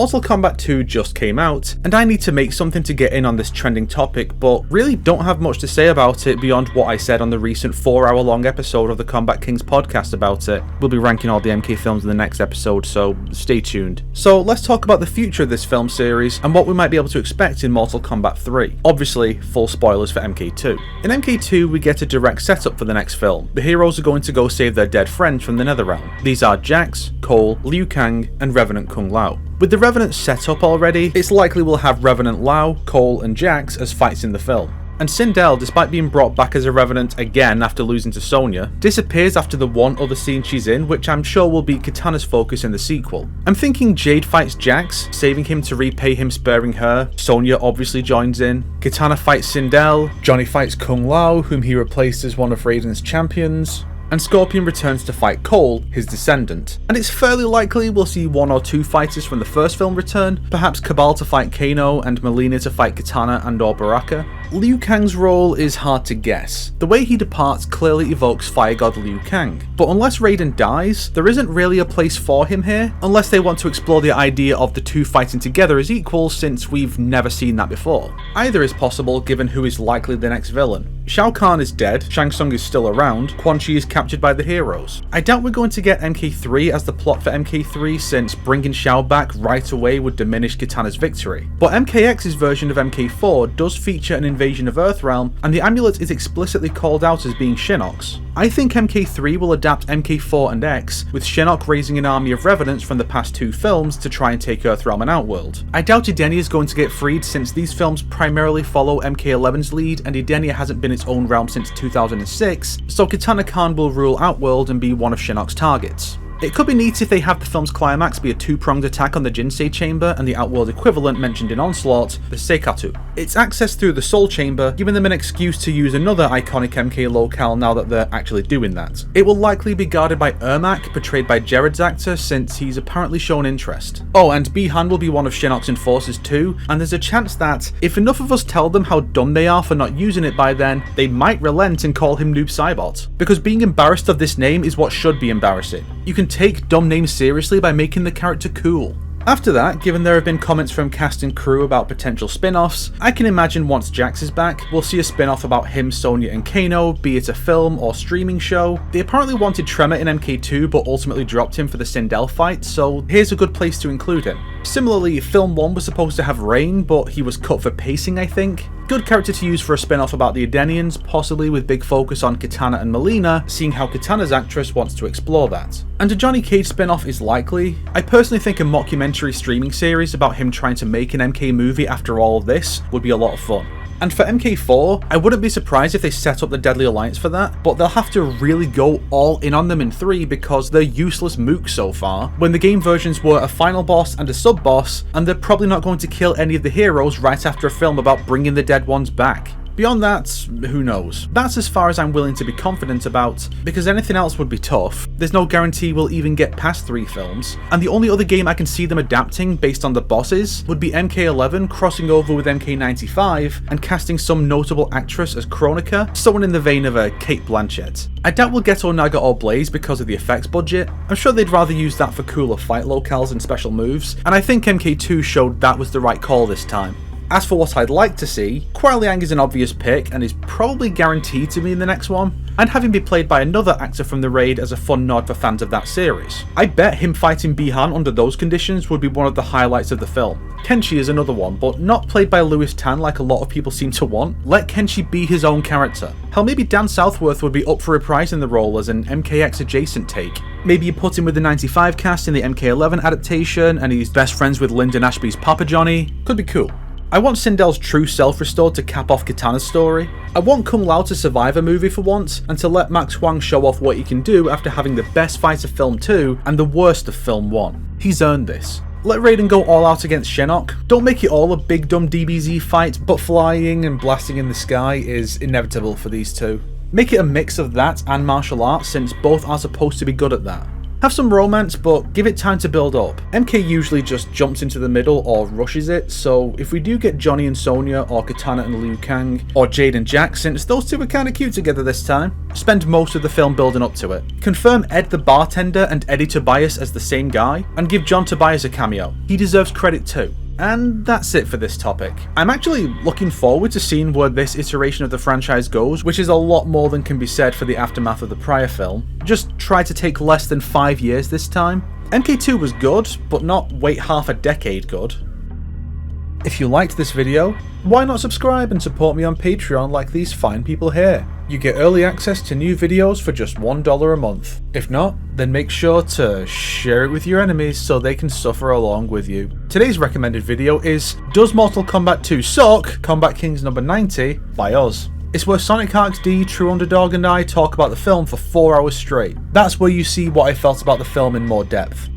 Mortal Kombat 2 just came out, and I need to make something to get in on this trending topic, but really don't have much to say about it beyond what I said on the recent 4-hour-long episode of the Combat Kings podcast about it. We'll be ranking all the MK films in the next episode, so stay tuned. So let's talk about the future of this film series and what we might be able to expect in Mortal Kombat 3. Obviously, full spoilers for MK2. In MK2, we get a direct setup for the next film. The heroes are going to go save their dead friends from the Netherrealm. These are Jax, Cole, Liu Kang, and Revenant Kung Lao. With the Revenant set up already, it's likely we'll have Revenant Lao, Cole, and Jax as fights in the film. And Sindel, despite being brought back as a Revenant again after losing to Sonya, disappears after the one other scene she's in, which I'm sure will be Kitana's focus in the sequel. I'm thinking Jade fights Jax, saving him to repay him sparing her. Sonya obviously joins in. Kitana fights Sindel. Johnny fights Kung Lao, whom he replaced as one of Raiden's champions. And Scorpion returns to fight Cole, his descendant. And it's fairly likely we'll see 1 or 2 fighters from the first film return, perhaps Kabal to fight Kano and Melina to fight Kitana and or Baraka. Liu Kang's role is hard to guess. The way he departs clearly evokes Fire God Liu Kang, but unless Raiden dies, there isn't really a place for him here, unless they want to explore the idea of the two fighting together as equals, since we've never seen that before. Either is possible given who is likely the next villain. Shao Kahn is dead, Shang Tsung is still around, Quan Chi is captured by the heroes. I doubt we're going to get MK3 as the plot for MK3, since bringing Shao back right away would diminish Kitana's victory. But MKX's version of MK4 does feature an invasion of Earthrealm, and the amulet is explicitly called out as being Shinnok's. I think MK3 will adapt MK4 and X, with Shinnok raising an army of revenants from the past 2 films to try and take Earthrealm and Outworld. I doubt Edenia is going to get freed, since these films primarily follow MK11's lead, and Edenia hasn't been its own realm since 2006, so Kitana Khan will rule Outworld and be one of Shinnok's targets. It could be neat if they have the film's climax be a 2-pronged attack on the Jinsei Chamber and the Outworld equivalent mentioned in Onslaught, the Seikatu. It's accessed through the Soul Chamber, giving them an excuse to use another iconic MK locale now that they're actually doing that. It will likely be guarded by Ermac, portrayed by Jared's actor, since he's apparently shown interest. Oh, and Bihan will be one of Shinnok's enforcers too, and there's a chance that, if enough of us tell them how dumb they are for not using it by then, they might relent and call him Noob Saibot. Because being embarrassed of this name is what should be embarrassing. You can take dumb names seriously by making the character cool. After that, given there have been comments from cast and crew about potential spin-offs, I can imagine once Jax is back, we'll see a spin-off about him, Sonya and Kano, be it a film or streaming show. They apparently wanted Tremor in MK2 but ultimately dropped him for the Sindel fight, so here's a good place to include him. Similarly, film 1 was supposed to have Rain, but he was cut for pacing, I think. Good character to use for a spin-off about the Edenians, possibly with big focus on Kitana and Melina, seeing how Kitana's actress wants to explore that. And a Johnny Cage spin-off is likely. I personally think a mockumentary streaming series about him trying to make an MK movie after all of this would be a lot of fun. And for MK4, I wouldn't be surprised if they set up the Deadly Alliance for that, but they'll have to really go all in on them in 3 because they're useless mooks so far, when the game versions were a final boss and a sub-boss, and they're probably not going to kill any of the heroes right after a film about bringing the dead ones back. Beyond that, who knows? That's as far as I'm willing to be confident about, because anything else would be tough. There's no guarantee we'll even get past 3 films, and the only other game I can see them adapting based on the bosses would be MK11 crossing over with MK95 and casting some notable actress as Kronika, someone in the vein of a Cate Blanchett. I doubt we'll get Onaga or Blaze because of the effects budget. I'm sure they'd rather use that for cooler fight locales and special moves, and I think MK2 showed that was the right call this time. As for what I'd like to see, Kuai Liang is an obvious pick and is probably guaranteed to be in the next one, and having been played by another actor from the raid as a fun nod for fans of that series. I bet him fighting Bihan under those conditions would be one of the highlights of the film. Kenshi is another one, but not played by Louis Tan like a lot of people seem to want. Let Kenshi be his own character. Hell, maybe Dan Southworth would be up for reprising the role as an MKX adjacent take. Maybe you put him with the 95 cast in the MK11 adaptation, and he's best friends with Lyndon Ashby's Papa Johnny. Could be cool. I want Sindel's true self restored to cap off Kitana's story. I want Kung Lao to survive a movie for once, and to let Max Huang show off what he can do after having the best fight of film 2 and the worst of film 1. He's earned this. Let Raiden go all out against Shinnok. Don't make it all a big dumb DBZ fight, but flying and blasting in the sky is inevitable for these two. Make it a mix of that and martial arts, since both are supposed to be good at that. Have some romance, but give it time to build up. MK usually just jumps into the middle or rushes it, so if we do get Johnny and Sonya, or Katana and Liu Kang, or Jade and Jack, since those two are kinda cute together this time, spend most of the film building up to it. Confirm Ed the bartender and Eddie Tobias as the same guy, and give John Tobias a cameo. He deserves credit too. And that's it for this topic. I'm actually looking forward to seeing where this iteration of the franchise goes, which is a lot more than can be said for the aftermath of the prior film. Just try to take less than 5 years this time. MK2 was good, but not wait half a decade good. If you liked this video, why not subscribe and support me on Patreon like these fine people here? You get early access to new videos for just $1 a month. If not, then make sure to share it with your enemies so they can suffer along with you. Today's recommended video is Does Mortal Kombat 2 Suck? Combat Kings number 90 by us. It's where Sonic Arcs D, True Underdog and I talk about the film for 4 hours straight. That's where you see what I felt about the film in more depth.